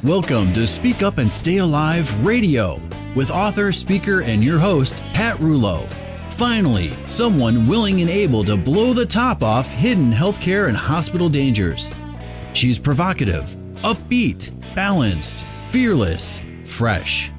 Welcome to Speak Up and Stay Alive RadiOh with author, speaker, and your host, Pat Rouleau. Finally, someone willing and able to blow the top off hidden healthcare and hospital dangers. She's provocative, upbeat, balanced, fearless, fresh.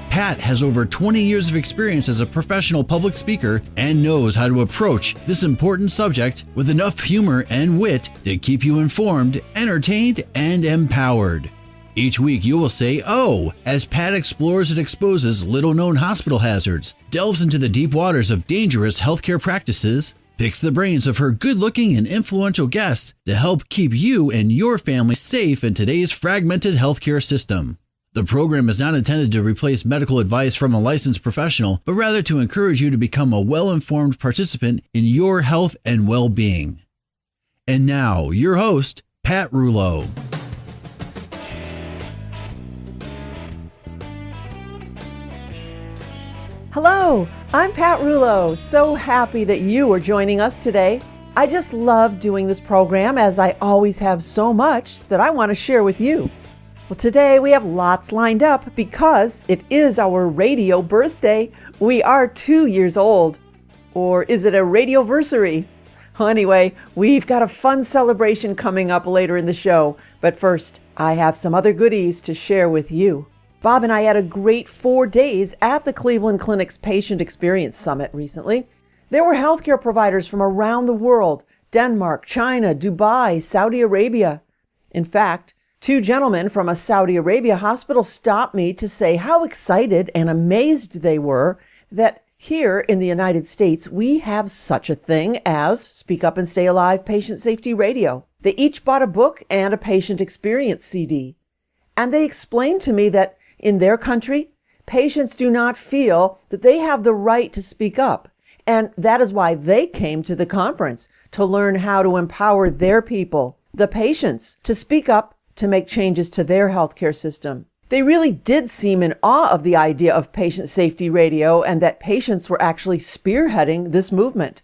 Pat has over 20 years of experience as a professional public speaker and knows how to approach this important subject with enough humor and wit to keep you informed, entertained, and empowered. Each week you will say, "Oh," as Pat explores and exposes little-known hospital hazards, delves into the deep waters of dangerous healthcare practices, picks the brains of her good-looking and influential guests to help keep you and your family safe in today's fragmented healthcare system. The program is not intended to replace medical advice from a licensed professional, but rather to encourage you to become a well-informed participant in your health and well-being. And now, your host, Pat Rouleau. Hello, I'm Pat Rouleau. So happy that you are joining us today. I just love doing this program as I always have so much that I want to share with you. Well, today we have lots lined up because it is our radio birthday. We are 2 years old. Or is it a radioversary? Well, anyway, we've got a fun celebration coming up later in the show. But first, I have some other goodies to share with you. Bob and I had a great 4 days at the Cleveland Clinic's Patient Experience Summit recently. There were healthcare providers from around the world: Denmark, China, Dubai, Saudi Arabia. In fact, 2 gentlemen from a Saudi Arabia hospital stopped me to say how excited and amazed they were that here in the United States we have such a thing as Speak Up and Stay Alive Patient Safety Radio. They each bought a book and a Patient Experience CD. And they explained to me that in their country, patients do not feel that they have the right to speak up. And that is why they came to the conference, to learn how to empower their people, the patients, to speak up, to make changes to their healthcare system. They really did seem in awe of the idea of patient safety radio and that patients were actually spearheading this movement.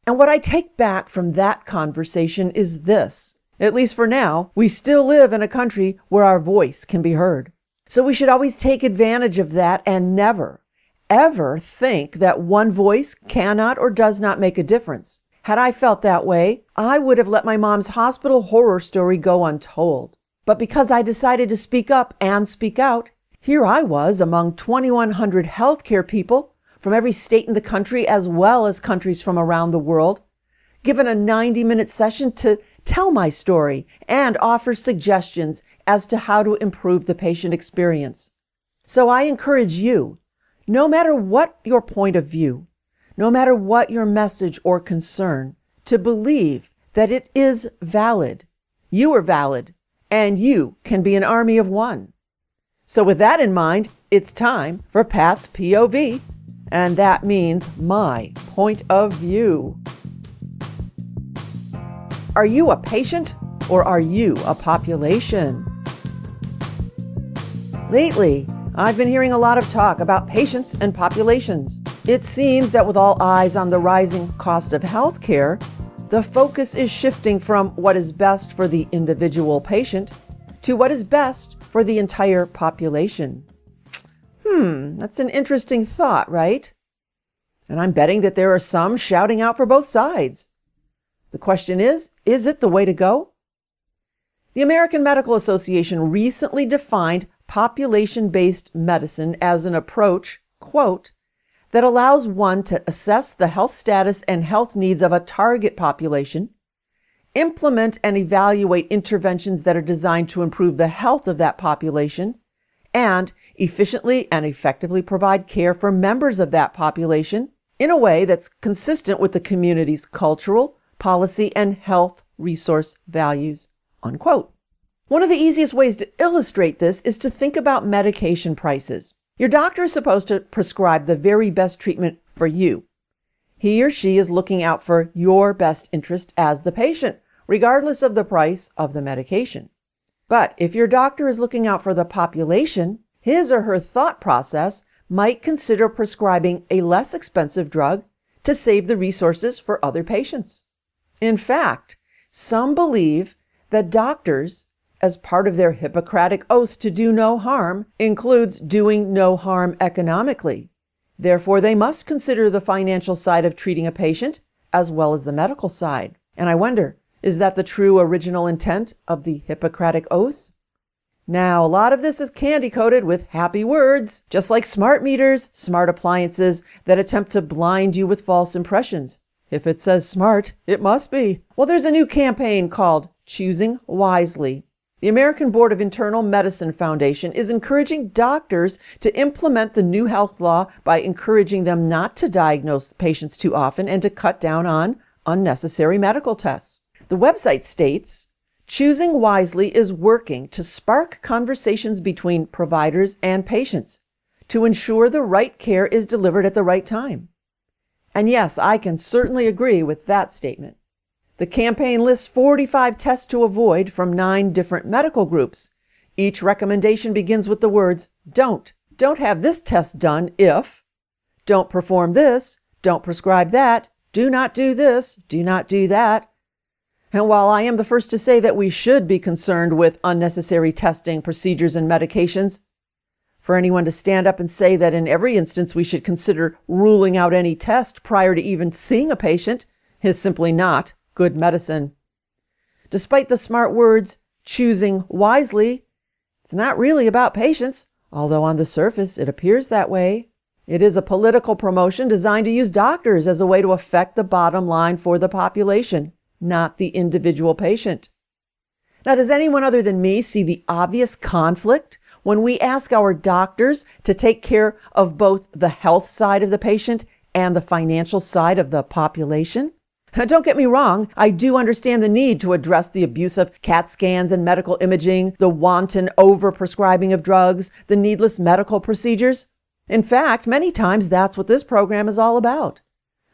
And what I take back from that conversation is this: at least for now, we still live in a country where our voice can be heard. So we should always take advantage of that and never, ever think that one voice cannot or does not make a difference. Had I felt that way, I would have let my mom's hospital horror story go untold. But because I decided to speak up and speak out, here I was among 2,100 healthcare people from every state in the country as well as countries from around the world, given a 90-minute session to tell my story and offer suggestions as to how to improve the patient experience. So I encourage you, no matter what your point of view, no matter what your message or concern, to believe that it is valid. You are valid, and you can be an army of one. So with that in mind, it's time for Pat's POV, and that means my point of view. Are you a patient or are you a population? Lately, I've been hearing a lot of talk about patients and populations. It seems that with all eyes on the rising cost of healthcare, the focus is shifting from what is best for the individual patient to what is best for the entire population. That's an interesting thought, right? And I'm betting that there are some shouting out for both sides. The question is it the way to go? The American Medical Association recently defined population-based medicine as an approach, quote, that allows one to assess the health status and health needs of a target population, implement and evaluate interventions that are designed to improve the health of that population, and efficiently and effectively provide care for members of that population in a way that's consistent with the community's cultural, policy, and health resource values, unquote. One of the easiest ways to illustrate this is to think about medication prices. Your doctor is supposed to prescribe the very best treatment for you. He or she is looking out for your best interest as the patient, regardless of the price of the medication. But if your doctor is looking out for the population, his or her thought process might consider prescribing a less expensive drug to save the resources for other patients. In fact, some believe that doctors as part of their Hippocratic oath to do no harm, includes doing no harm economically. Therefore, they must consider the financial side of treating a patient as well as the medical side. And I wonder, is that the true original intent of the Hippocratic oath? Now, a lot of this is candy-coated with happy words, just like smart meters, smart appliances that attempt to blind you with false impressions. If it says smart, it must be. Well, there's a new campaign called Choosing Wisely. The American Board of Internal Medicine Foundation is encouraging doctors to implement the new health law by encouraging them not to diagnose patients too often and to cut down on unnecessary medical tests. The website states, Choosing Wisely is working to spark conversations between providers and patients to ensure the right care is delivered at the right time. And yes, I can certainly agree with that statement. The campaign lists 45 tests to avoid from 9 different medical groups. Each recommendation begins with the words, don't have this test done if, don't perform this, don't prescribe that, do not do this, do not do that. And while I am the first to say that we should be concerned with unnecessary testing, procedures, and medications, for anyone to stand up and say that in every instance we should consider ruling out any test prior to even seeing a patient is simply not good medicine. Despite the smart words, choosing wisely, it's not really about patients, although on the surface it appears that way. It is a political promotion designed to use doctors as a way to affect the bottom line for the population, not the individual patient. Now, does anyone other than me see the obvious conflict when we ask our doctors to take care of both the health side of the patient and the financial side of the population? Now, don't get me wrong, I do understand the need to address the abuse of CAT scans and medical imaging, the wanton overprescribing of drugs, the needless medical procedures. In fact, many times that's what this program is all about.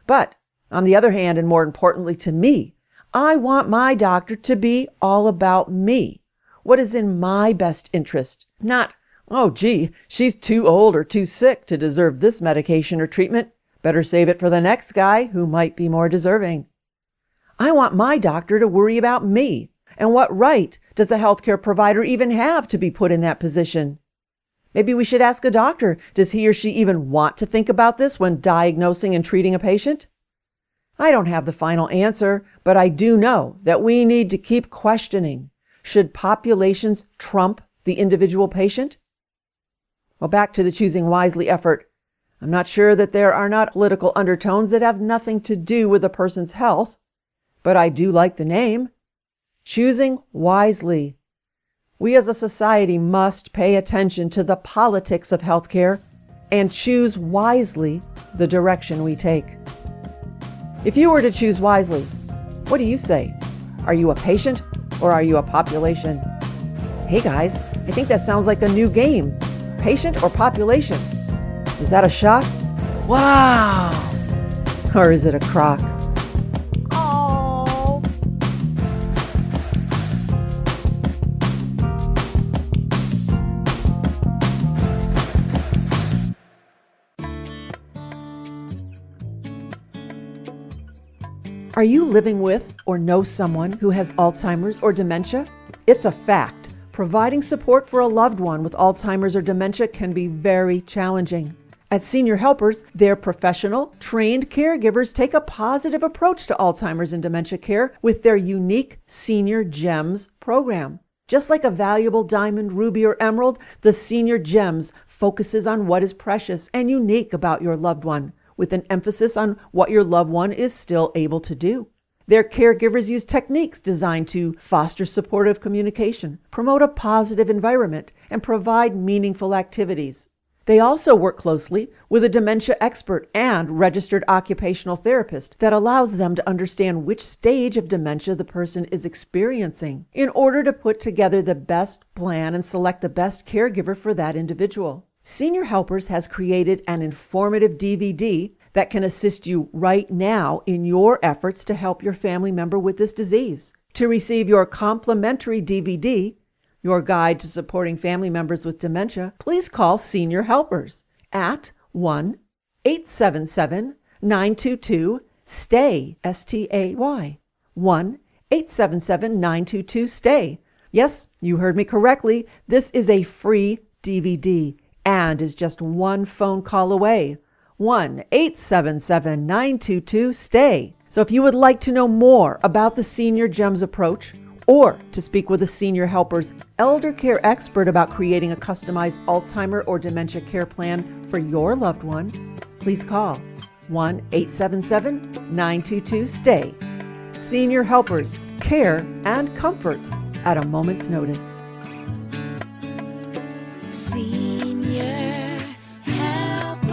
But, on the other hand, and more importantly to me, I want my doctor to be all about me. What is in my best interest? Not, oh gee, she's too old or too sick to deserve this medication or treatment. Better save it for the next guy who might be more deserving. I want my doctor to worry about me. And what right does a healthcare provider even have to be put in that position? Maybe we should ask a doctor, does he or she even want to think about this when diagnosing and treating a patient? I don't have the final answer, but I do know that we need to keep questioning. Should populations trump the individual patient? Well, back to the Choosing Wisely effort. I'm not sure that there are not political undertones that have nothing to do with a person's health, but I do like the name. Choosing Wisely. We as a society must pay attention to the politics of healthcare and choose wisely the direction we take. If you were to choose wisely, what do you say? Are you a patient or are you a population? Hey guys, I think that sounds like a new game. Patient or population? Is that a shot? Wow! Or is it a crock? Oh! Are you living with or know someone who has Alzheimer's or dementia? It's a fact. Providing support for a loved one with Alzheimer's or dementia can be very challenging. At Senior Helpers, their professional, trained caregivers take a positive approach to Alzheimer's and dementia care with their unique Senior Gems program. Just like a valuable diamond, ruby, or emerald, the Senior Gems focuses on what is precious and unique about your loved one, with an emphasis on what your loved one is still able to do. Their caregivers use techniques designed to foster supportive communication, promote a positive environment, and provide meaningful activities. They also work closely with a dementia expert and registered occupational therapist that allows them to understand which stage of dementia the person is experiencing in order to put together the best plan and select the best caregiver for that individual. Senior Helpers has created an informative DVD that can assist you right now in your efforts to help your family member with this disease. To receive your complimentary DVD, your guide to supporting family members with dementia, please call Senior Helpers at 1-877-922-STAY, S-T-A-Y, 1-877-922-STAY Yes, you heard me correctly. This is a free DVD and is just one phone call away. 1-877-922-STAY. So if you would like to know more about the Senior Gems approach, or to speak with a Senior Helpers elder care expert about creating a customized Alzheimer or dementia care plan for your loved one, please call 1-877-922-STAY. Senior Helpers, care and comfort at a moment's notice. Senior Helpers.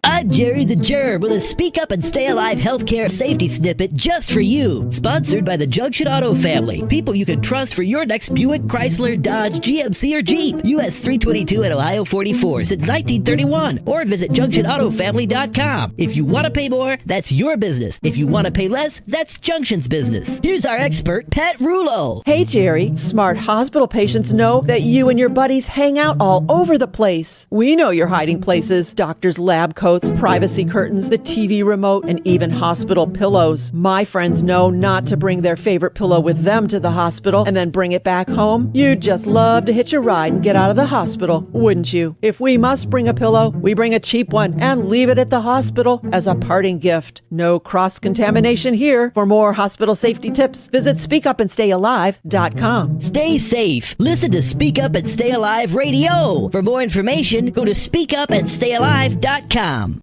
I'm Jerry the Germ with a Speak Up and Stay Alive healthcare safety snippet just for you. Sponsored by the Junction Auto family. People you can trust for your next Buick, Chrysler, Dodge, GMC, or Jeep. US 322 and Ohio 44 since 1931. Or visit junctionautofamily.com. If you want to pay more, that's your business. If you want to pay less, that's Junction's business. Here's our expert, Pat Rulo. Hey Jerry, smart hospital patients know that you and your buddies hang out all over the place. We know your hiding places: doctors' lab coats, privacy curtains, the TV remote, and even hospital pillows. My friends know not to bring their favorite pillow with them to the hospital and then bring it back home. You'd just love to hitch a ride and get out of the hospital, wouldn't you? If we must bring a pillow, we bring a cheap one and leave it at the hospital as a parting gift. No cross-contamination here. For more hospital safety tips, visit speakupandstayalive.com. Stay safe. Listen to Speak Up and Stay Alive Radio. For more information, go to speakupandstayalive.com.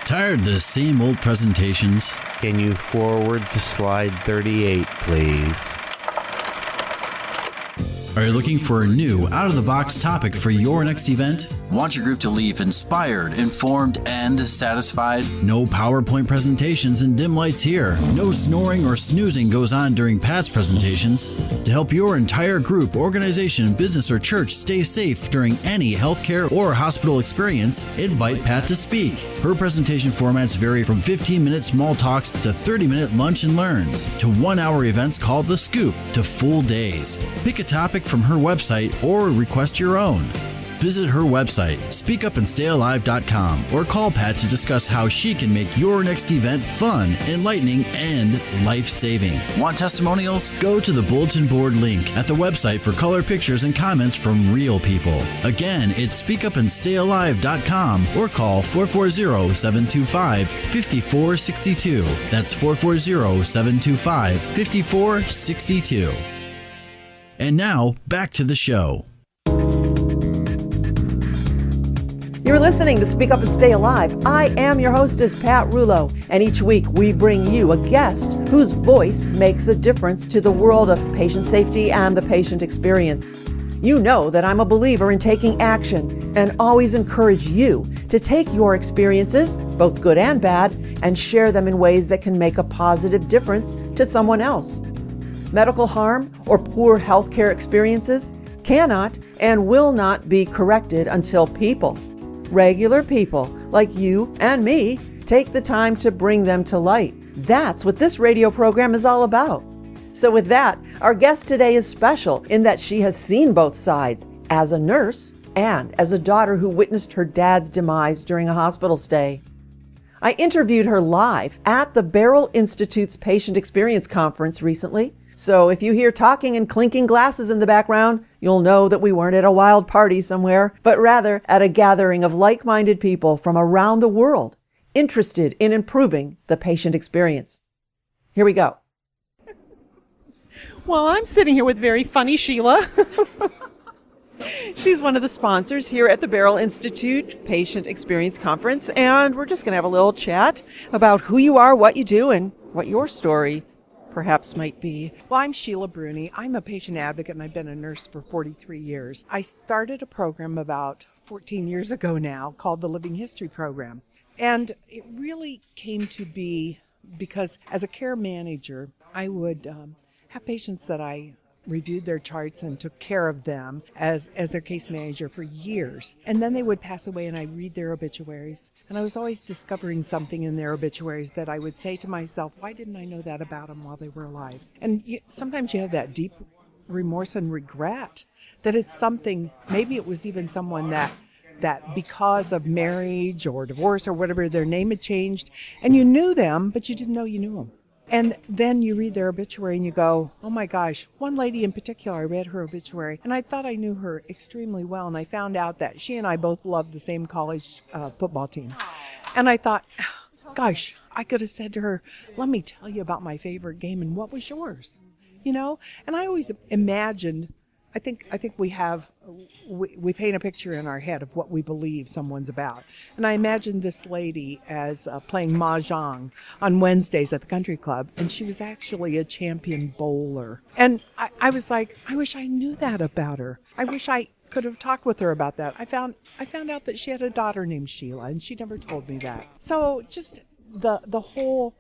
Tired of the same old presentations? Can you forward to slide 38, please? Are you looking for a new, out-of-the-box topic for your next event? Want your group to leave inspired, informed, and satisfied? No PowerPoint presentations and dim lights here. No snoring or snoozing goes on during Pat's presentations. To help your entire group, organization, business, or church stay safe during any healthcare or hospital experience, invite Pat to speak. Her presentation formats vary from 15-minute small talks to 30-minute lunch and learns, to 1-hour events called The Scoop, to full days. Pick a topic from her website or request your own. Visit her website, speakupandstayalive.com, or call Pat to discuss how she can make your next event fun, enlightening, and life-saving. Want testimonials? Go to the bulletin board link at the website for color pictures and comments from real people. Again, it's speakupandstayalive.com or call 440-725-5462. That's 440-725-5462. And now, back to the show. You're listening to Speak Up and Stay Alive. I am your hostess, Pat Rulo, and each week we bring you a guest whose voice makes a difference to the world of patient safety and the patient experience. You know that I'm a believer in taking action and always encourage you to take your experiences, both good and bad, and share them in ways that can make a positive difference to someone else. Medical harm or poor healthcare experiences cannot and will not be corrected until people, regular people like you and me, take the time to bring them to light. That's what this radio program is all about. So with that, our guest today is special in that she has seen both sides as a nurse and as a daughter who witnessed her dad's demise during a hospital stay. I interviewed her live at the Barrel Institute's Patient Experience Conference recently. So if you hear talking and clinking glasses in the background, you'll know that we weren't at a wild party somewhere, but rather at a gathering of like-minded people from around the world interested in improving the patient experience. Here we go. Well, I'm sitting here with very funny Sheila. She's one of the sponsors here at the Barrel Institute Patient Experience Conference, and we're just going to have a little chat about who you are, what you do, and what your story perhaps might be. Well, I'm Sheila Brune. I'm a patient advocate and I've been a nurse for 43 years. I started a program about 14 years ago now called the Living History Program. And it really came to be because as a care manager, I would have patients that I reviewed their charts and took care of them as their case manager for years. And then they would pass away and I'd read their obituaries. And I was always discovering something in their obituaries that I would say to myself, why didn't I know that about them while they were alive? And sometimes you have that deep remorse and regret that it's something, maybe it was even someone that because of marriage or divorce or whatever, their name had changed and you knew them, but you didn't know you knew them. And then you read their obituary and you go, oh my gosh, one lady in particular, I read her obituary and I thought I knew her extremely well. And I found out that she and I both loved the same college football team. And I thought, gosh, I could have said to her, let me tell you about my favorite game and what was yours? You know? And I always imagined, I think we paint a picture in our head of what we believe someone's about. And I imagined this lady as playing mahjong on Wednesdays at the country club, and she was actually a champion bowler. And I was like, I wish I knew that about her. I wish I could have talked with her about that. I found out that she had a daughter named Sheila, and she never told me that. So just the whole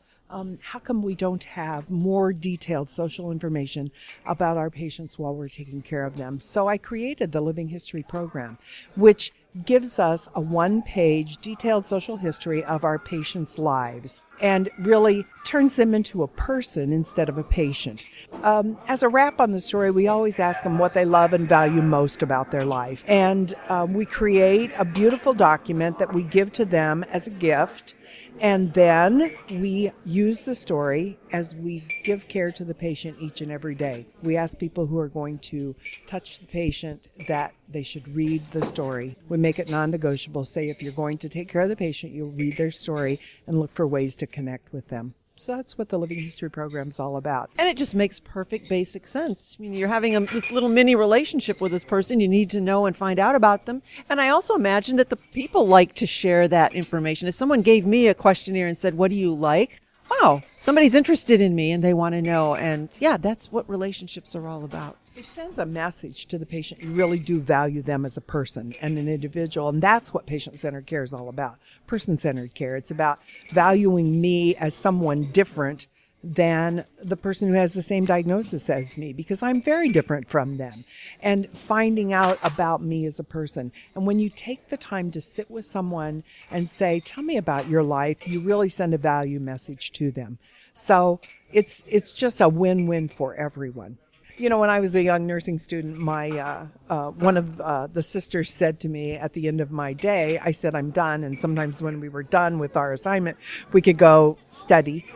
how come we don't have more detailed social information about our patients while we're taking care of them? So I created the Living History program, which gives us a one-page detailed social history of our patients' lives and really turns them into a person instead of a patient. As a wrap on the story, we always ask them what they love and value most about their life. And we create a beautiful document that we give to them as a gift. And then we use the story as we give care to the patient each and every day. We ask people who are going to touch the patient that they should read the story. We make it non-negotiable. Say if you're going to take care of the patient, you'll read their story and look for ways to connect with them. So that's what the Living History program is all about. And it just makes perfect basic sense. I mean, you're having this little mini relationship with this person. You need to know and find out about them. And I also imagine that the people like to share that information. If someone gave me a questionnaire and said, what do you like? Wow, somebody's interested in me and they want to know. And yeah, that's what relationships are all about. It sends a message to the patient. You really do value them as a person and an individual. And that's what patient-centered care is all about. Person-centered care. It's about valuing me as someone different than the person who has the same diagnosis as me, because I'm very different from them, and finding out about me as a person. And when you take the time to sit with someone and say, tell me about your life, you really send a value message to them. So it's just a win-win for everyone. You know, when I was a young nursing student, my one of the sisters said to me at the end of my day, I said, I'm done. And sometimes when we were done with our assignment, we could go study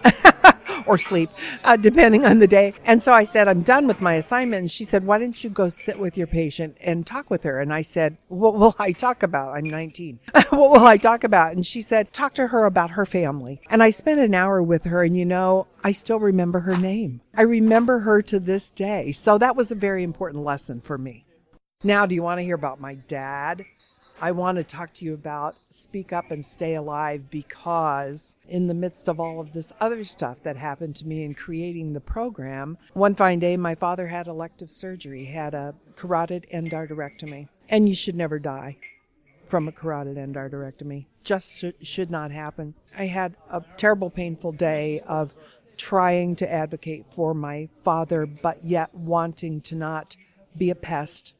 or sleep, depending on the day. And so I said, I'm done with my assignment. And she said, why don't you go sit with your patient and talk with her? And I said, what will I talk about? I'm 19. What will I talk about? And she said, talk to her about her family. And I spent an hour with her, and you know, I still remember her name. I remember her to this day. So that was a very important lesson for me. Now, do you want to hear about my dad? I want to talk to you about Speak Up and Stay Alive, because in the midst of all of this other stuff that happened to me in creating the program, one fine day my father had elective surgery, had a carotid endarterectomy. And you should never die from a carotid endarterectomy. Just should not happen. I had a terrible, painful day of trying to advocate for my father, but yet wanting to not be a pest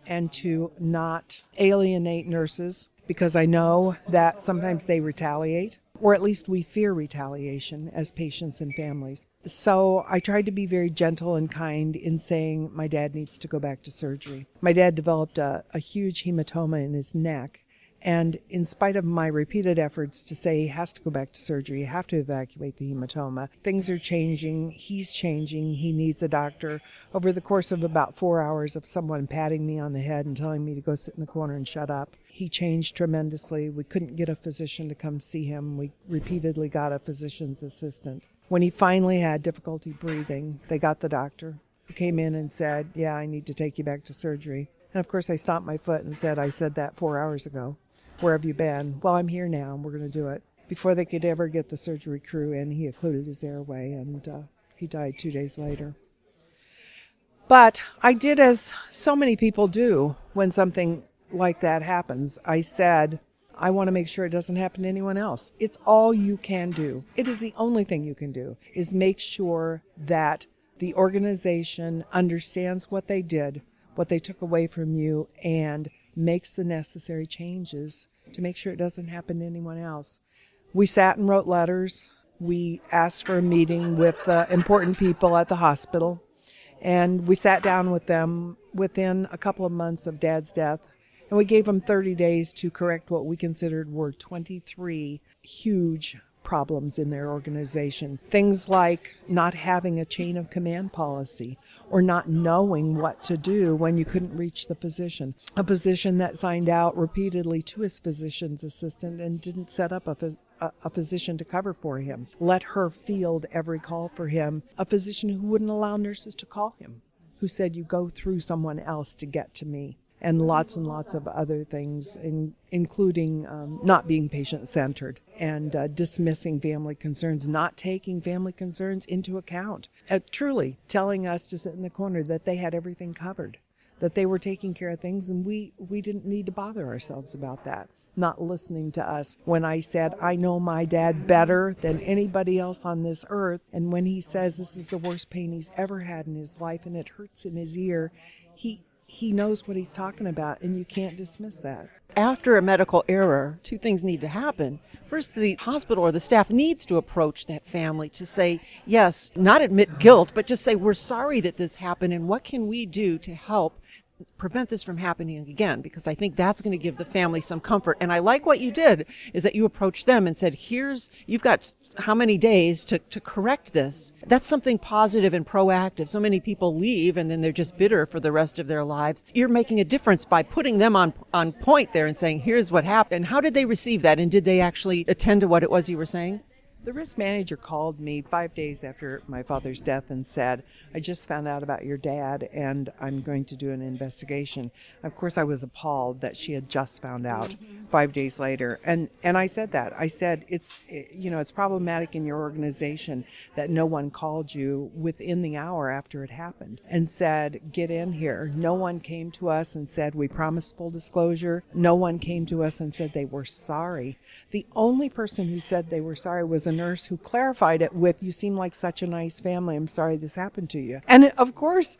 and to not alienate nurses, because I know that sometimes they retaliate, or at least we fear retaliation as patients and families. So I tried to be very gentle and kind in saying my dad needs to go back to surgery. My dad developed a huge hematoma in his neck. And in spite of my repeated efforts to say he has to go back to surgery, you have to evacuate the hematoma, things are changing, he's changing, he needs a doctor. Over the course of about 4 hours of someone patting me on the head and telling me to go sit in the corner and shut up, he changed tremendously. We couldn't get a physician to come see him. We repeatedly got a physician's assistant. When he finally had difficulty breathing, they got the doctor, who came in and said, yeah, I need to take you back to surgery. And of course I stomped my foot and said, I said that 4 hours ago. Where have you been? Well, I'm here now, and we're going to do it. Before they could ever get the surgery crew in, he occluded his airway, and he died 2 days later. But I did as so many people do when something like that happens. I said, I want to make sure it doesn't happen to anyone else. It's all you can do. It is the only thing you can do, is make sure that the organization understands what they did, what they took away from you, and makes the necessary changes to make sure it doesn't happen to anyone else. We sat and wrote letters. We asked for a meeting with important people at the hospital, and we sat down with them within a couple of months of Dad's death, and we gave them 30 days to correct what we considered were 23 huge problems in their organization. Things like not having a chain of command policy or not knowing what to do when you couldn't reach the physician. A physician that signed out repeatedly to his physician's assistant and didn't set up a physician to cover for him. Let her field every call for him. A physician who wouldn't allow nurses to call him, who said, you go through someone else to get to me. And lots of other things, including not being patient-centered and dismissing family concerns, not taking family concerns into account. Truly telling us to sit in the corner that they had everything covered, that they were taking care of things, and we didn't need to bother ourselves about that. Not listening to us when I said, I know my dad better than anybody else on this earth, and when he says this is the worst pain he's ever had in his life and it hurts in his ear, he knows what he's talking about, and you can't dismiss that. After a medical error, two things need to happen. First, the hospital or the staff needs to approach that family to say, yes, not admit guilt, but just say, we're sorry that this happened, and what can we do to help prevent this from happening again? Because I think that's going to give the family some comfort. And I like what you did, is that you approached them and said, you've got how many days to correct this. That's something positive and proactive. So many people leave and then they're just bitter for the rest of their lives. You're making a difference by putting them on point there and saying, here's what happened. How did they receive that? And did they actually attend to what it was you were saying? The risk manager called me 5 days after my father's death and said, I just found out about your dad and I'm going to do an investigation. Of course, I was appalled that she had just found out 5 days later. And I said that. I said, it's problematic in your organization that no one called you within the hour after it happened and said, get in here. No one came to us and said, we promised full disclosure. No one came to us and said they were sorry. The only person who said they were sorry was a nurse who clarified it with, you seem like such a nice family. I'm sorry this happened to you. And of course,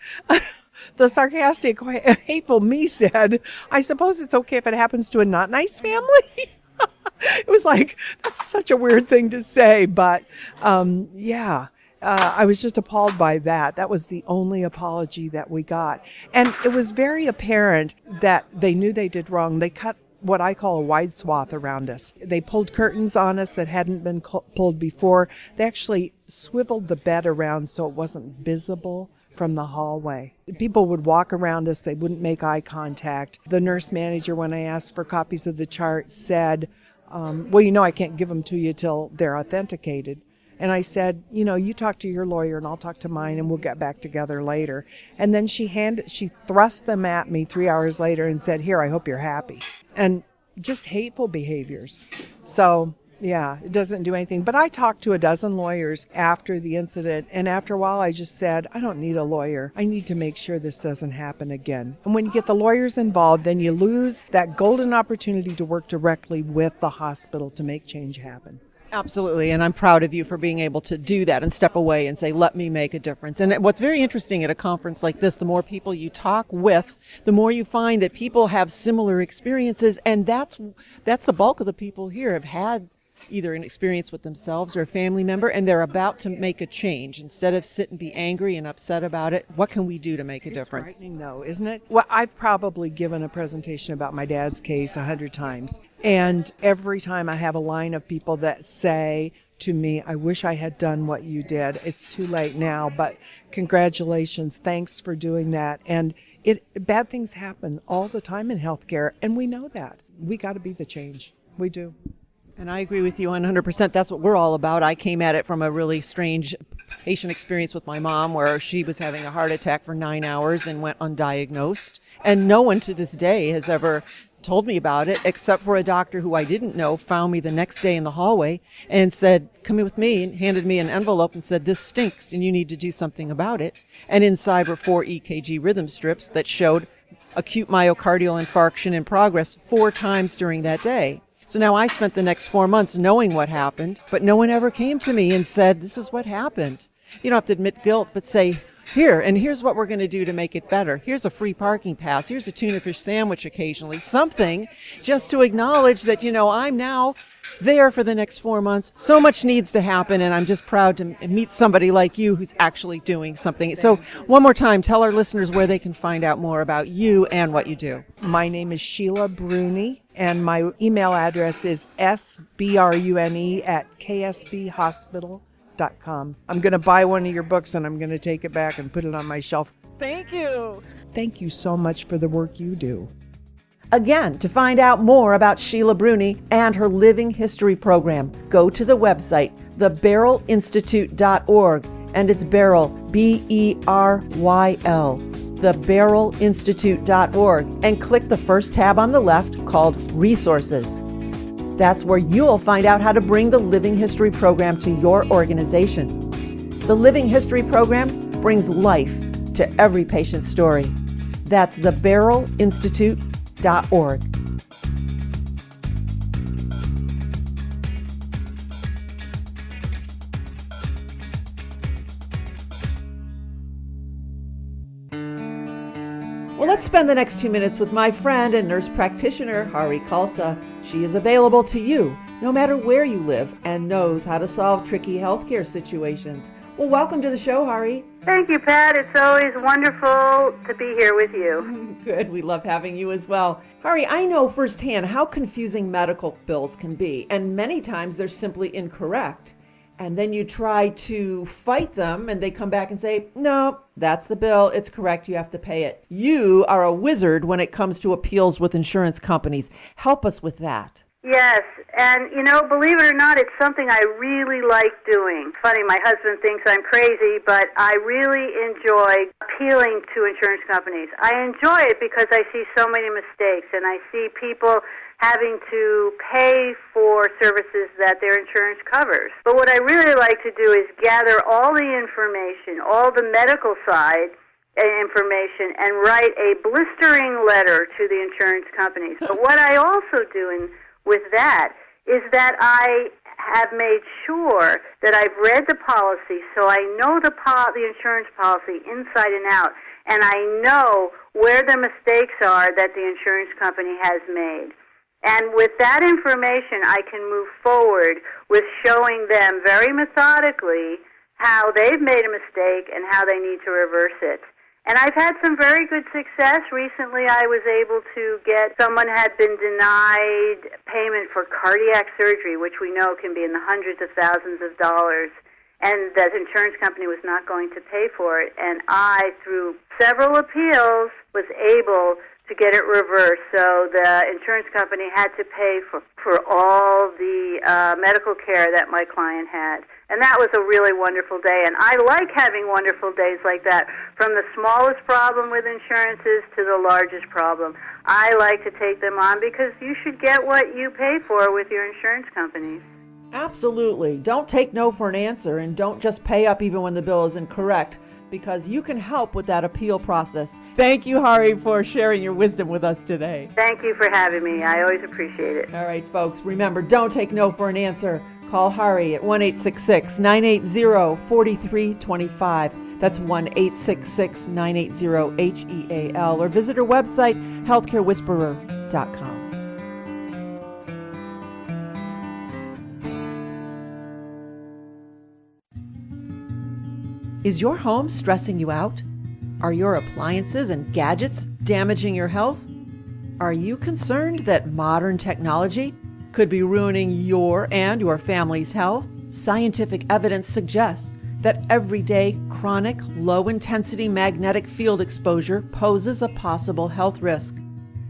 the sarcastic, hateful me said, I suppose it's okay if it happens to a not nice family. It was like, that's such a weird thing to say. But I was just appalled by that. That was the only apology that we got. And it was very apparent that they knew they did wrong. They cut what I call a wide swath around us. They pulled curtains on us that hadn't been pulled before. They actually swiveled the bed around so it wasn't visible from the hallway. People would walk around us. They wouldn't make eye contact. The nurse manager, when I asked for copies of the chart, said, I can't give them to you till they're authenticated. And I said, you talk to your lawyer and I'll talk to mine and we'll get back together later. And then she thrust them at me 3 hours later and said, here, I hope you're happy. And just hateful behaviors. So, it doesn't do anything. But I talked to a dozen lawyers after the incident. And after a while, I just said, I don't need a lawyer. I need to make sure this doesn't happen again. And when you get the lawyers involved, then you lose that golden opportunity to work directly with the hospital to make change happen. Absolutely, and I'm proud of you for being able to do that and step away and say, let me make a difference. And what's very interesting at a conference like this, the more people you talk with, the more you find that people have similar experiences, and that's the bulk of the people here have had either an experience with themselves or a family member, and they're about to make a change. Instead of sit and be angry and upset about it, what can we do to make a difference? It's frightening, though, isn't it? Well, I've probably given a presentation about my dad's case 100 times, and every time I have a line of people that say to me, I wish I had done what you did. It's too late now, but congratulations, thanks for doing that. And bad things happen all the time in healthcare, and we know that. We got to be the change. We do. And I agree with you 100%. That's what we're all about. I came at it from a really strange patient experience with my mom where she was having a heart attack for 9 hours and went undiagnosed. And no one to this day has ever told me about it, except for a doctor who I didn't know found me the next day in the hallway and said, come in with me, and handed me an envelope and said, this stinks and you need to do something about it. And inside were 4 EKG rhythm strips that showed acute myocardial infarction in progress 4 times during that day. So now I spent the next 4 months knowing what happened, but no one ever came to me and said, this is what happened. You don't have to admit guilt, but say, Here's what we're going to do to make it better. Here's a free parking pass. Here's a tuna fish sandwich occasionally. Something just to acknowledge that, I'm now there for the next 4 months. So much needs to happen, and I'm just proud to meet somebody like you who's actually doing something. So one more time, tell our listeners where they can find out more about you and what you do. My name is Sheila Brune, and my email address is sbrune@ksbhospital.com. I'm going to buy one of your books, and I'm going to take it back and put it on my shelf. Thank you. Thank you so much for the work you do. Again, to find out more about Sheila Brune and her Living History program, go to the website, thebarrelinstitute.org, and it's Beryl, B-E-R-Y-L, thebarrelinstitute.org, and click the first tab on the left called Resources. That's where you'll find out how to bring the Living History program to your organization. The Living History program brings life to every patient's story. That's thebarrelinstitute.org. Well, let's spend the next 2 minutes with my friend and nurse practitioner, Hari Khalsa. She is available to you, no matter where you live, and knows how to solve tricky healthcare situations. Well, welcome to the show, Hari. Thank you, Pat. It's always wonderful to be here with you. Good. We love having you as well. Hari, I know firsthand how confusing medical bills can be, and many times they're simply incorrect. And then you try to fight them, and they come back and say, no, that's the bill. It's correct. You have to pay it. You are a wizard when it comes to appeals with insurance companies. Help us with that. Yes, and believe it or not, it's something I really like doing. Funny, my husband thinks I'm crazy, but I really enjoy appealing to insurance companies. I enjoy it because I see so many mistakes, and I see people having to pay for services that their insurance covers. But what I really like to do is gather all the information, all the medical side information, and write a blistering letter to the insurance companies. But what I also do with that is that I have made sure that I've read the policy, so I know the insurance policy inside and out, and I know where the mistakes are that the insurance company has made. And with that information, I can move forward with showing them very methodically how they've made a mistake and how they need to reverse it. And I've had some very good success. Recently, I was able to get someone had been denied payment for cardiac surgery, which we know can be in the hundreds of thousands of dollars, and the insurance company was not going to pay for it. And I, through several appeals, was able to get it reversed. So the insurance company had to pay for all the medical care that my client had. And that was a really wonderful day. And I like having wonderful days like that, from the smallest problem with insurances to the largest problem. I like to take them on because you should get what you pay for with your insurance companies. Absolutely. Don't take no for an answer, and don't just pay up even when the bill is incorrect, because you can help with that appeal process. Thank you, Hari, for sharing your wisdom with us today. Thank you for having me. I always appreciate it. All right, folks, remember, don't take no for an answer. Call Hari at 1-866-980-4325. That's 1-866-980-HEAL, or visit her website, healthcarewhisperer.com. Is your home stressing you out? Are your appliances and gadgets damaging your health? Are you concerned that modern technology could be ruining your and your family's health? Scientific evidence suggests that everyday chronic low-intensity magnetic field exposure poses a possible health risk.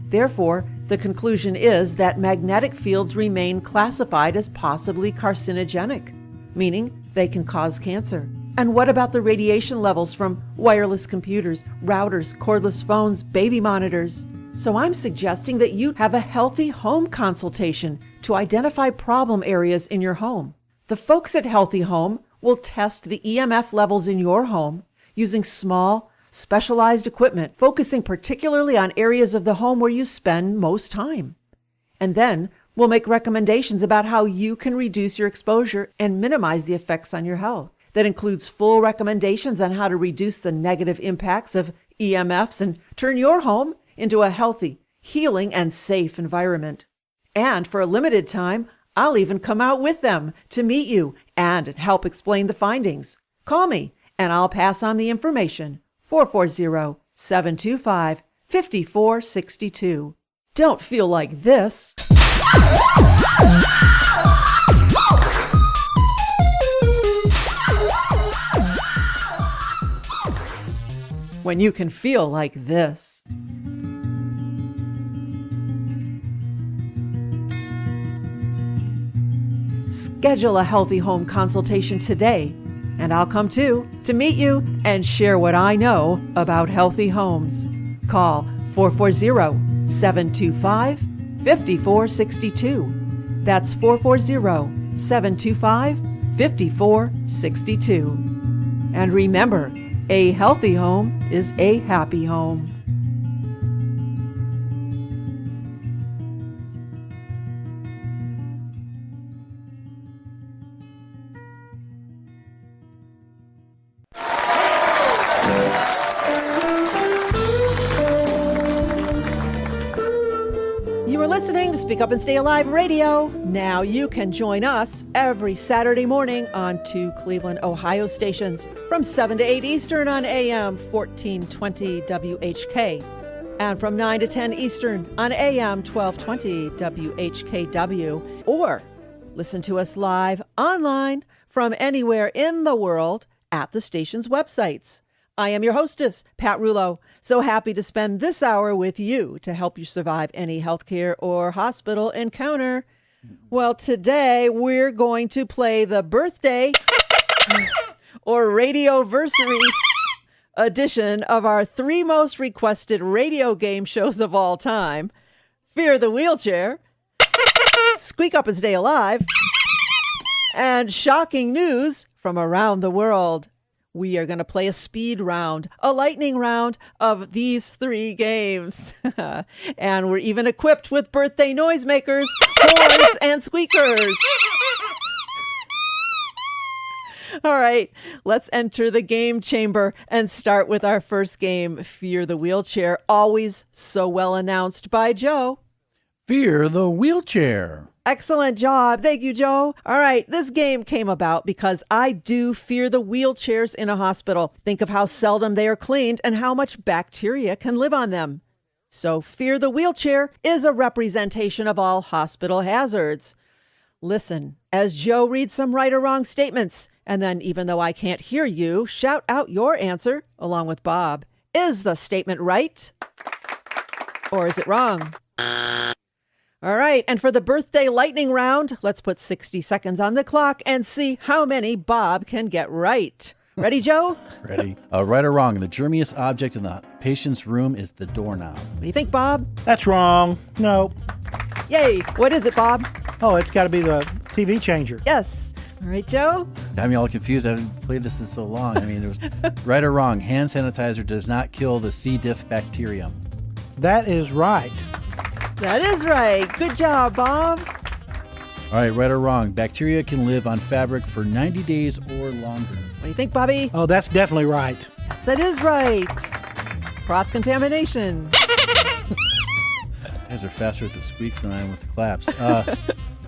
Therefore, the conclusion is that magnetic fields remain classified as possibly carcinogenic, meaning they can cause cancer. And what about the radiation levels from wireless computers, routers, cordless phones, baby monitors? So I'm suggesting that you have a healthy home consultation to identify problem areas in your home. The folks at Healthy Home will test the EMF levels in your home using small, specialized equipment, focusing particularly on areas of the home where you spend most time. And then we'll make recommendations about how you can reduce your exposure and minimize the effects on your health. that includes full recommendations on how to reduce the negative impacts of EMFs and turn your home into a healthy, healing, and safe environment. And for a limited time, I'll even come out with them to meet you and help explain the findings. Call me and I'll pass on the information. 440-725-5462. Don't feel like this. When you can feel like this. Schedule a healthy home consultation today, and I'll come too to meet you and share what I know about healthy homes. Call 440-725-5462. That's 440-725-5462. And remember, a healthy home is a happy home. You are listening to Speak Up and Stay Alive Radio. Now you can join us every Saturday morning on 2 Cleveland, Ohio stations from 7 to 8 Eastern on AM 1420 WHK and from 9 to 10 Eastern on AM 1220 WHKW, or listen to us live online from anywhere in the world at the station's websites. I am your hostess, Pat Rouleau. So happy to spend this hour with you to help you survive any healthcare or hospital encounter. Well, today we're going to play the birthday or radioversary edition of our 3 most requested radio game shows of all time: Fear the Wheelchair, Squeak Up and Stay Alive, and Shocking News from Around the World. We are going to play a speed round, a lightning round of these 3 games. And we're even equipped with birthday noisemakers, horns, and squeakers. All right, let's enter the game chamber and start with our first game, Fear the Wheelchair, always so well announced by Joe. Fear the Wheelchair. Excellent job. Thank you, Joe. All right, this game came about because I do fear the wheelchairs in a hospital. Think of how seldom they are cleaned and how much bacteria can live on them. So Fear the Wheelchair is a representation of all hospital hazards. Listen as Joe reads some right or wrong statements, and then even though I can't hear you, shout out your answer along with Bob. Is the statement right? Or is it wrong? All right, and for the birthday lightning round, let's put 60 seconds on the clock and see how many Bob can get right. Ready, Joe? Ready. Right or wrong, the germiest object in the patient's room is the doorknob. What do you think, Bob? That's wrong. No. Yay. What is it, Bob? Oh, it's got to be the TV changer. Yes. All right, Joe? Got me all confused. I haven't played this in so long. I mean, there was right or wrong, hand sanitizer does not kill the C. diff bacterium. That is right. That is right. Good job, Bob. All right, right or wrong, bacteria can live on fabric for 90 days or longer. What do you think, Bobby? Oh, that's definitely right. That is right. Cross-contamination. You guys are faster with the squeaks than I am with the claps.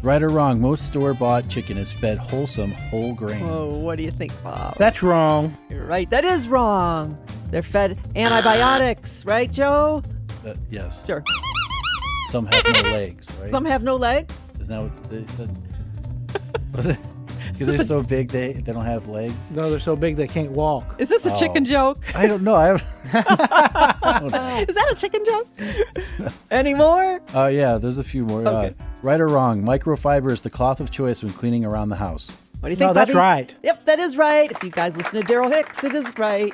Right or wrong, most store-bought chicken is fed wholesome whole grains. Oh, what do you think, Bob? That's wrong. You're right. That is wrong. They're fed antibiotics, right, Joe? Yes. Sure. Some have no legs, right? Some have no legs? Isn't that what they said? Was it? Because they're so big, they don't have legs? No, they're so big they can't walk. Is this a chicken joke? I don't know. Is that a chicken joke? Any more? Yeah, there's a few more. Okay. Right or wrong, microfiber is the cloth of choice when cleaning around the house. What do you think, No, that's Bobby? right. Yep, that is right. If you guys listen to Daryl Hicks, it is right.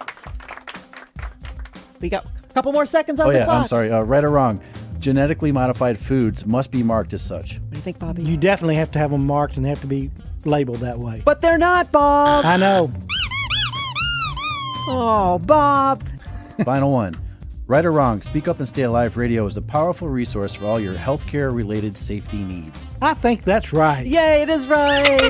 We got a couple more seconds on the clock. I'm sorry. Right or wrong, genetically modified foods must be marked as such. What do you think, Bobby? You definitely have to have them marked and they have to be labeled that way. But they're not, Bob. I know. Oh, Bob. Final one. Right or wrong, Speak Up and Stay Alive Radio is a powerful resource for all your healthcare-related safety needs. I think that's right. Yay, it is right.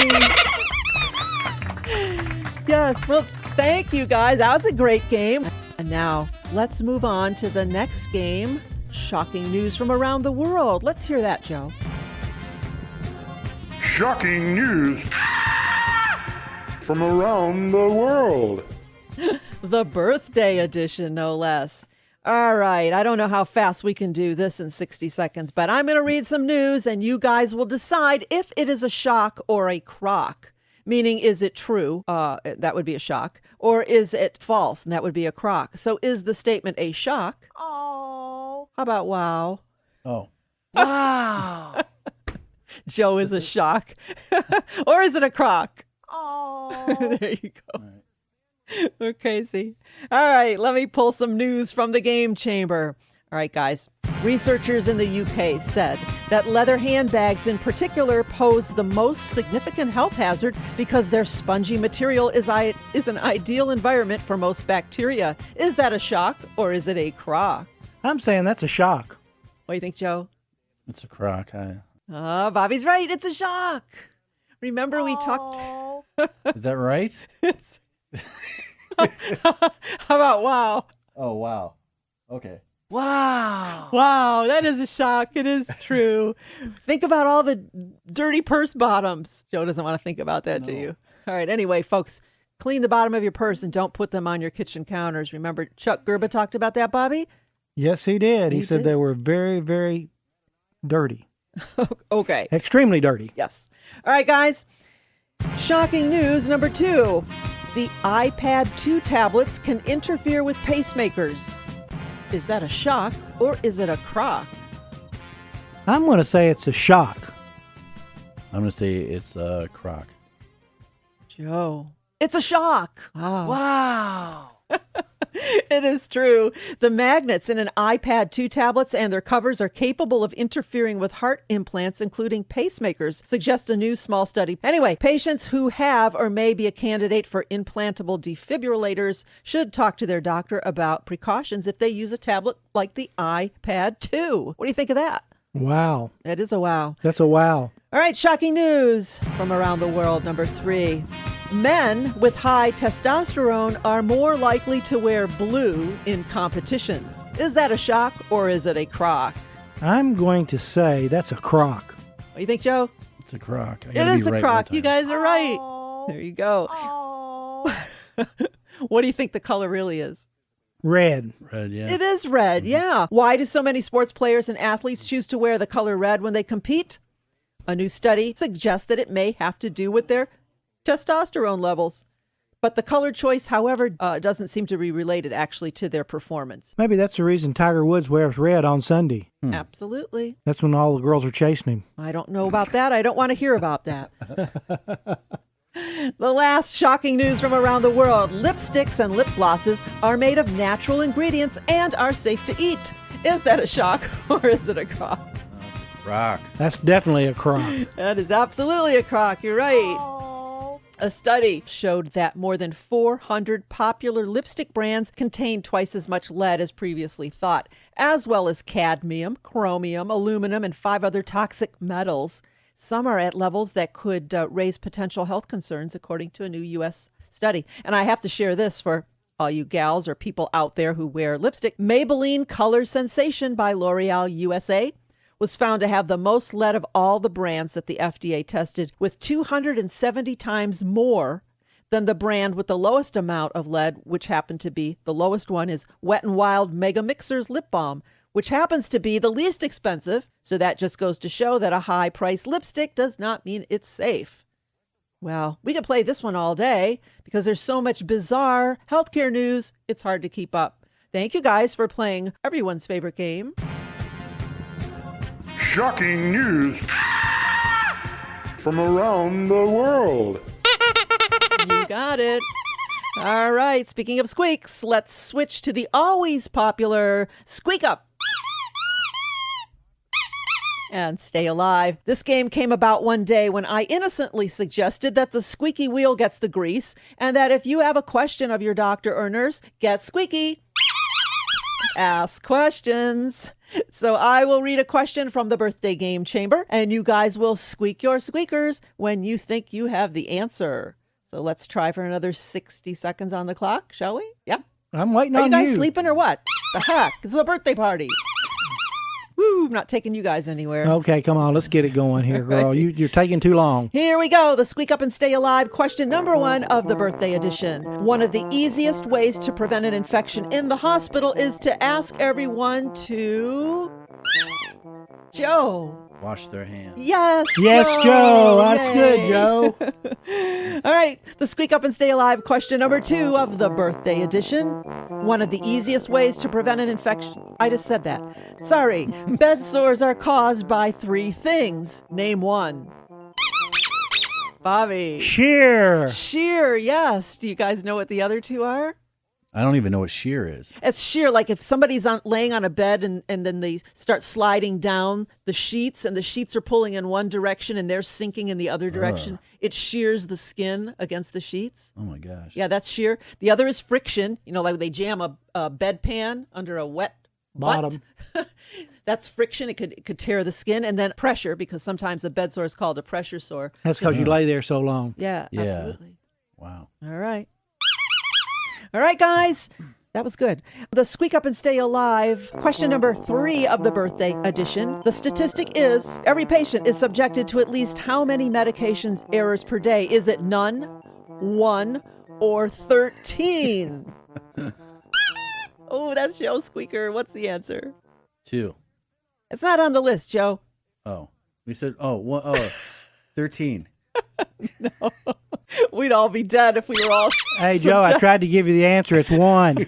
Yes. Well, thank you guys. That was a great game. And now let's move on to the next game. Shocking news from around the world. Let's hear that, Joe. Shocking news from around the world. The birthday edition, no less. All right, I don't know how fast we can do this in 60 seconds, but I'm going to read some news and you guys will decide if it is a shock or a crock. Meaning, is it true? That would be a shock. Or is it false? And that would be a crock. So is the statement a shock? Oh. How about wow? Oh. Wow. Joe is a shock. Or is it a crock? Oh. There you go. We're crazy. All right, let me pull some news from the game chamber. All right, guys. Researchers in the UK said that leather handbags in particular pose the most significant health hazard because their spongy material is an ideal environment for most bacteria. Is that a shock or is it a crock? I'm saying that's a shock. What do you think, Joe? It's a crock. Bobby's right. It's a shock. Remember we talked... Is that right? How about wow? Oh, wow. Okay. Wow, that is a shock. It is true. Think about all the dirty purse bottoms. Joe doesn't want to think about that, do you? All right, anyway, folks, clean the bottom of your purse and don't put them on your kitchen counters. Remember Chuck Gerba talked about that, Bobby? Yes, he did. He said they were very, very dirty. Okay. Extremely dirty. Yes. All right, guys. Shocking news number 2. The iPad 2 tablets can interfere with pacemakers. Is that a shock or is it a crock? I'm going to say it's a shock. I'm going to say it's a crock. Joe. It's a shock. Wow. It is true. The magnets in an iPad 2 tablets and their covers are capable of interfering with heart implants, including pacemakers, suggests a new small study. Anyway, patients who have or may be a candidate for implantable defibrillators should talk to their doctor about precautions if they use a tablet like the iPad 2. What do you think of that? Wow. That is a wow. That's a wow. All right, shocking news from around the world, number 3. Men with high testosterone are more likely to wear blue in competitions. Is that a shock or is it a crock? I'm going to say that's a crock. What do you think, Joe? It's a crock. It is a crock. You guys are right. There you go. What do you think the color really is? Red. Red, yeah. It is red, yeah. Why do so many sports players and athletes choose to wear the color red when they compete? A new study suggests that it may have to do with their testosterone levels. But the color choice, however, doesn't seem to be related actually to their performance. Maybe that's the reason Tiger Woods wears red on Sunday. Absolutely. That's when all the girls are chasing him. I don't know about that. I don't want to hear about that. The last shocking news from around the world. Lipsticks and lip glosses are made of natural ingredients and are safe to eat. Is that a shock or is it a crock? Crock. That's definitely a crock. That is absolutely a crock. You're right. A study showed that more than 400 popular lipstick brands contain twice as much lead as previously thought, as well as cadmium, chromium, aluminum, and 5 other toxic metals. Some are at levels that could raise potential health concerns, according to a new U.S. study. And I have to share this for all you gals or people out there who wear lipstick. Maybelline Color Sensation by L'Oreal USA was found to have the most lead of all the brands that the FDA tested, with 270 times more than the brand with the lowest amount of lead, which happened to be, the lowest one is Wet n Wild Mega Mixers Lip Balm, which happens to be the least expensive. So that just goes to show that a high-priced lipstick does not mean it's safe. Well, we could play this one all day because there's so much bizarre healthcare news, it's hard to keep up. Thank you guys for playing everyone's favorite game. Shocking news from around the world. You got it. All right, speaking of squeaks, let's switch to the always popular Squeak Up and Stay Alive. This game came about one day when I innocently suggested that the squeaky wheel gets the grease and that if you have a question of your doctor or nurse, get squeaky. Ask questions. So I will read a question from the birthday game chamber, and you guys will squeak your squeakers when you think you have the answer. So let's try for another 60 seconds on the clock, shall we? Yeah. I'm waiting Are on you guys you. sleeping or what? The heck? It's a birthday party. Woo, I'm not taking you guys anywhere. Okay, come on. Let's get it going here, girl. You're taking too long. Here we go. The Squeak Up and Stay Alive question number 1 of the birthday edition. One of the easiest ways to prevent an infection in the hospital is to ask everyone to... Joe. Wash their hands. Yes, Yes, Joe. That's good, Joe. All right. The Squeak Up and Stay Alive question number 2 of the birthday edition. One of the easiest ways to prevent an infection. I just said that. Sorry. Bed sores are caused by 3 things. Name one. Bobby. Shear. Shear, yes. Do you guys know what the other 2 are? I don't even know what shear is. It's shear, like if somebody's laying on a bed and then they start sliding down the sheets and the sheets are pulling in one direction and they're sinking in the other direction. It shears the skin against the sheets. Oh my gosh. Yeah, that's shear. The other is friction. You know, like they jam a bedpan under a wet Bottom. butt. That's friction. It could tear the skin. And then pressure, because sometimes a bed sore is called a pressure sore. That's because you lay there so long. Yeah, Yeah. absolutely. Wow. All right. All right, guys. That was good. The Squeak Up and Stay Alive, question number 3 of the birthday edition. The statistic is every patient is subjected to at least how many medications errors per day? Is it none, 1, or 13? Oh, that's Joe Squeaker. What's the answer? 2. It's not on the list, Joe. Oh. We said, 13. No. We'd all be dead if we were all... Hey, Joe, I tried to give you the answer. It's 1.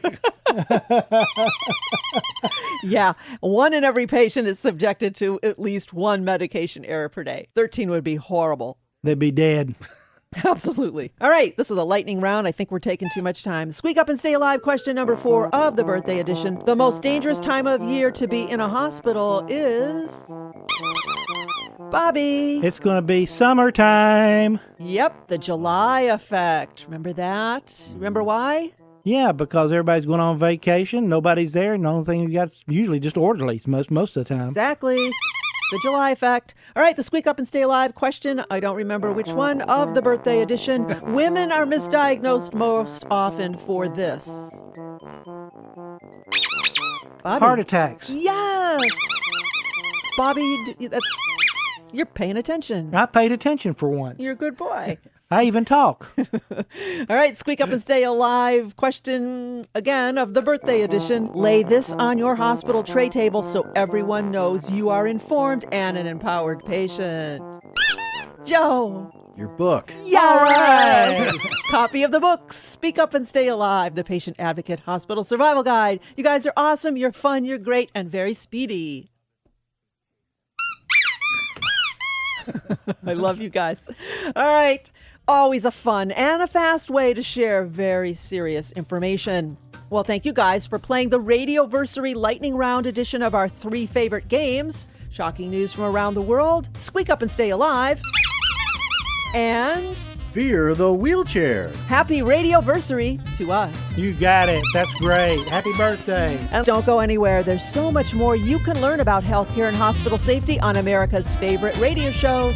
Yeah, 1 in every patient is subjected to at least 1 medication error per day. 13 would be horrible. They'd be dead. Absolutely. All right, this is a lightning round. I think we're taking too much time. Squeak Up and Stay Alive question number 4 of the birthday edition. The most dangerous time of year to be in a hospital is... Bobby. It's going to be summertime. Yep, the July effect. Remember that? Remember why? Yeah, because everybody's going on vacation. Nobody's there. And the only thing you got is usually just orderlies most of the time. Exactly. The July effect. All right, the Squeak Up and Stay Alive question. I don't remember which one of the birthday edition. Women are misdiagnosed most often for this. Bobby. Heart attacks. Yes. Bobby, you're paying attention. I paid attention for once. You're a good boy. I even talk. All right, Squeak Up and Stay Alive question again of the birthday edition. Lay this on your hospital tray table so everyone knows you are informed and an empowered patient. Joe. Your book. Yes! Copy of the book, Speak Up and Stay Alive, the Patient Advocate Hospital Survival Guide. You guys are awesome, you're fun, you're great, and very speedy. I love you guys. All right. Always a fun and a fast way to share very serious information. Well, thank you guys for playing the Radioversary Lightning Round edition of our 3 favorite games. Shocking news from around the world, Squeak Up and Stay Alive, and... Fear the wheelchair. Happy Radioversary to us. You got it. That's great. Happy birthday. And don't go anywhere. There's so much more you can learn about healthcare and hospital safety on America's favorite radio show,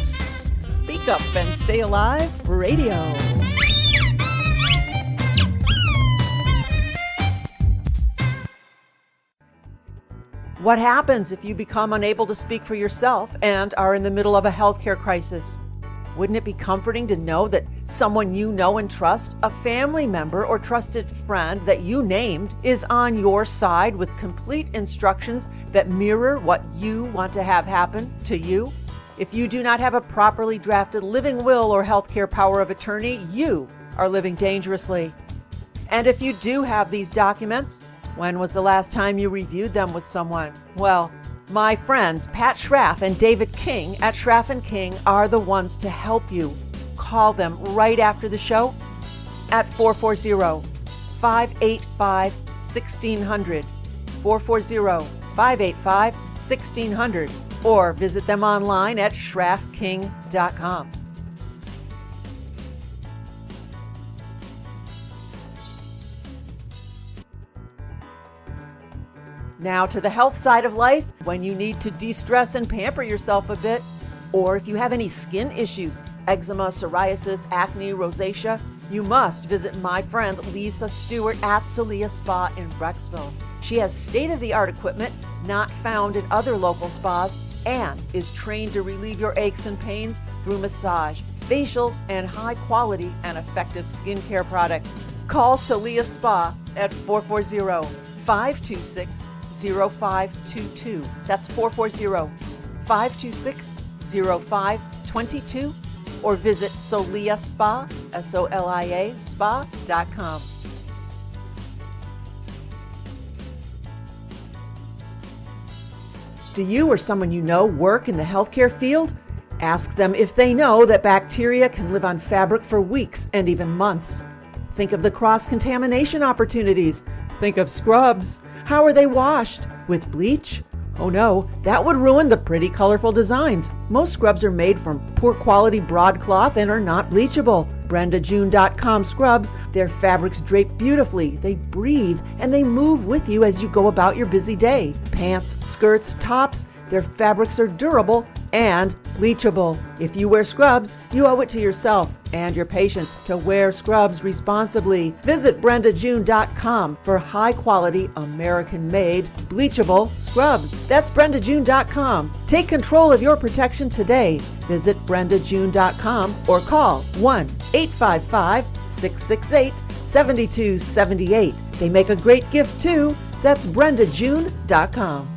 Speak Up and Stay Alive Radio. What happens if you become unable to speak for yourself and are in the middle of a healthcare crisis? Wouldn't it be comforting to know that someone you know and trust, a family member or trusted friend that you named, is on your side with complete instructions that mirror what you want to have happen to you? If you do not have a properly drafted living will or healthcare power of attorney, you are living dangerously. And if you do have these documents, when was the last time you reviewed them with someone? Well, my friends Pat Schraff and David King at Schraff & King are the ones to help you. Call them right after the show at 440-585-1600, 440-585-1600, or visit them online at schraffking.com. Now to the health side of life, when you need to de-stress and pamper yourself a bit, or if you have any skin issues, eczema, psoriasis, acne, rosacea, you must visit my friend Lisa Stewart at Celia Spa in Brecksville. She has state-of-the-art equipment not found in other local spas and is trained to relieve your aches and pains through massage, facials, and high-quality and effective skincare products. Call Celia Spa at 440-526-0522. That's 440-526-0522. Or visit Solia Spa, SOLIA spa.com. Do you or someone you know work in the healthcare field? Ask them if they know that bacteria can live on fabric for weeks and even months. Think of the cross-contamination opportunities. Think of scrubs. How are they washed? With bleach? Oh no, that would ruin the pretty colorful designs. Most scrubs are made from poor quality broadcloth and are not bleachable. BrendaJune.com scrubs, their fabrics drape beautifully, they breathe, and they move with you as you go about your busy day. Pants, skirts, tops, their fabrics are durable and bleachable. If you wear scrubs, you owe it to yourself and your patients to wear scrubs responsibly. Visit BrendaJune.com for high-quality, American-made, bleachable scrubs. That's BrendaJune.com. Take control of your protection today. Visit BrendaJune.com or call 1-855-668-7278. They make a great gift too. That's BrendaJune.com.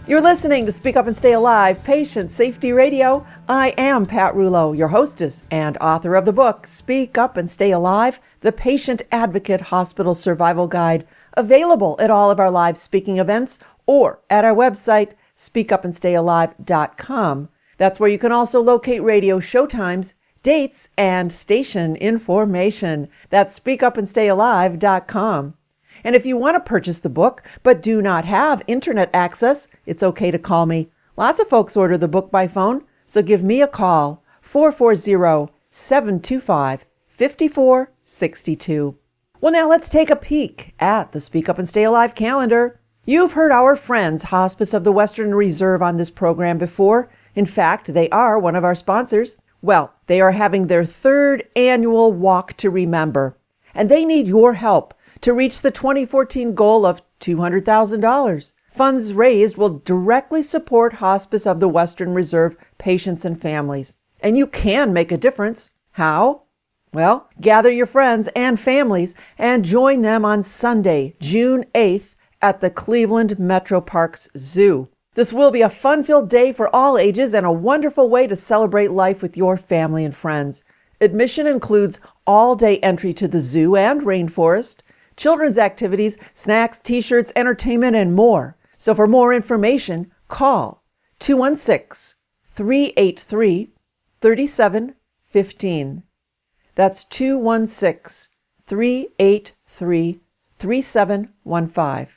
You're listening to Speak Up and Stay Alive, Patient Safety Radio. I am Pat Rouleau, your hostess and author of the book, Speak Up and Stay Alive, the Patient Advocate Hospital Survival Guide, available at all of our live speaking events or at our website, speakupandstayalive.com. That's where you can also locate radio showtimes, dates, and station information. That's speakupandstayalive.com. And if you want to purchase the book but do not have internet access, it's okay to call me. Lots of folks order the book by phone, so give me a call, 440-725-5462. Well, now let's take a peek at the Speak Up and Stay Alive calendar. You've heard our friends, Hospice of the Western Reserve, on this program before. In fact, they are one of our sponsors. Well, they are having their third annual Walk to Remember, and they need your help to reach the 2014 goal of $200,000. Funds raised will directly support Hospice of the Western Reserve patients and families. And you can make a difference. How? Well, gather your friends and families and join them on Sunday, June 8th at the Cleveland Metro Parks Zoo. This will be a fun-filled day for all ages and a wonderful way to celebrate life with your family and friends. Admission includes all-day entry to the zoo and rainforest, children's activities, snacks, t-shirts, entertainment, and more. So for more information, call 216-383-3715. That's 216-383-3715.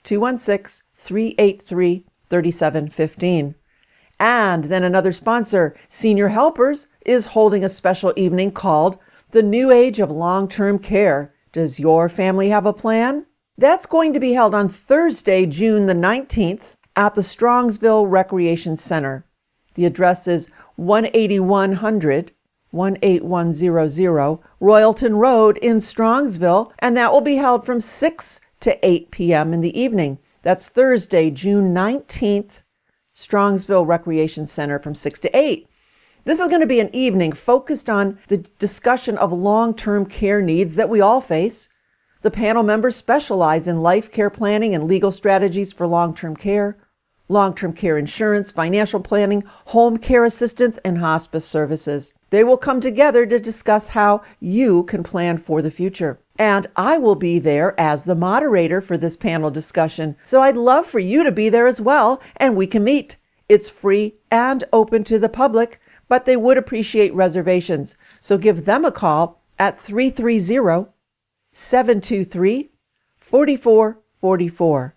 216-383-3715. And then another sponsor, Senior Helpers, is holding a special evening called The New Age of Long-Term Care. Does your family have a plan? That's going to be held on Thursday, June the 19th at the Strongsville Recreation Center. The address is 18100 Royalton Road in Strongsville, and that will be held from 6 to 8 p.m. in the evening. That's Thursday, June 19th, Strongsville Recreation Center from 6 to 8. This is going to be an evening focused on the discussion of long-term care needs that we all face. The panel members specialize in life care planning and legal strategies for long-term care insurance, financial planning, home care assistance, and hospice services. They will come together to discuss how you can plan for the future. And I will be there as the moderator for this panel discussion, so I'd love for you to be there as well, and we can meet. It's free and open to the public, but they would appreciate reservations. So give them a call at 330-723-4444.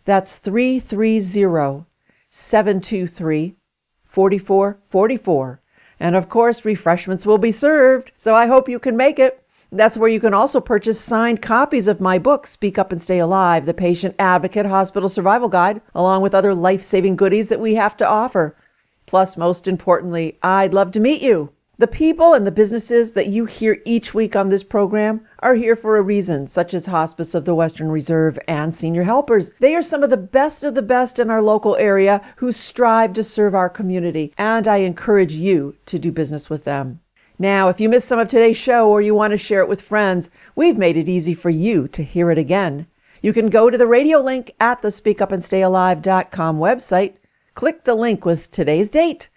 That's 330-723-4444. And of course, refreshments will be served, so I hope you can make it. That's where you can also purchase signed copies of my book, Speak Up and Stay Alive, the Patient Advocate Hospital Survival Guide, along with other life-saving goodies that we have to offer. Plus, most importantly, I'd love to meet you. The people and the businesses that you hear each week on this program are here for a reason, such as Hospice of the Western Reserve and Senior Helpers. They are some of the best in our local area who strive to serve our community, and I encourage you to do business with them. Now, if you missed some of today's show or you want to share it with friends, we've made it easy for you to hear it again. You can go to the radio link at the speakupandstayalive.com website. Click the link with today's date.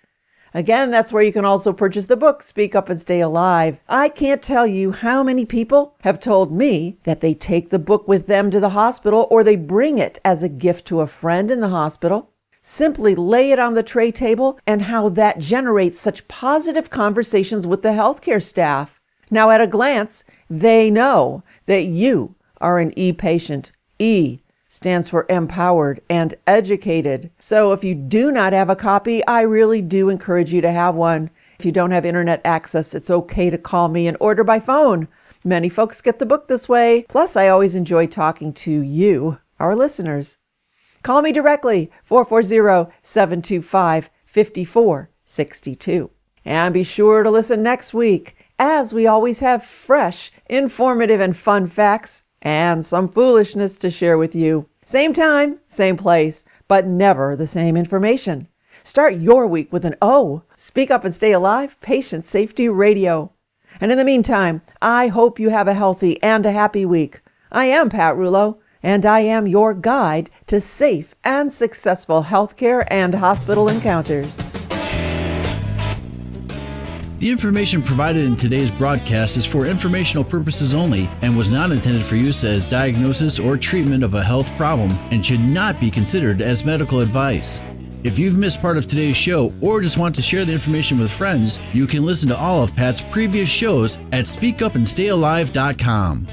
Again, that's where you can also purchase the book, Speak Up and Stay Alive. I can't tell you how many people have told me that they take the book with them to the hospital or they bring it as a gift to a friend in the hospital. Simply lay it on the tray table and how that generates such positive conversations with the healthcare staff. Now, at a glance, they know that you are an e-patient. E stands for empowered and educated. So if you do not have a copy, I really do encourage you to have one. If you don't have internet access, it's okay to call me and order by phone. Many folks get the book this way. Plus, I always enjoy talking to you, our listeners. Call me directly, 440-725-5462. And be sure to listen next week, as we always have fresh, informative, and fun facts and some foolishness to share with you. Same time, same place, but never the same information. Start your week with an O. Speak Up and Stay Alive, Patient Safety Radio. And in the meantime, I hope you have a healthy and a happy week. I am Pat Rouleau, and I am your guide to safe and successful healthcare and hospital encounters. The information provided in today's broadcast is for informational purposes only and was not intended for use as diagnosis or treatment of a health problem and should not be considered as medical advice. If you've missed part of today's show or just want to share the information with friends, you can listen to all of Pat's previous shows at speakupandstayalive.com.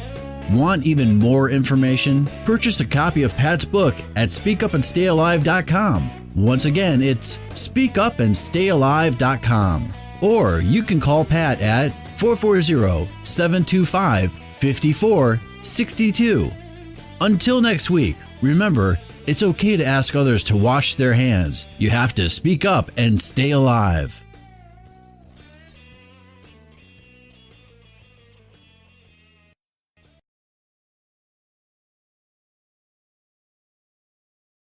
Want even more information? Purchase a copy of Pat's book at speakupandstayalive.com. Once again, it's speakupandstayalive.com. Or you can call Pat at 440-725-5462. Until next week, remember, it's okay to ask others to wash their hands. You have to speak up and stay alive.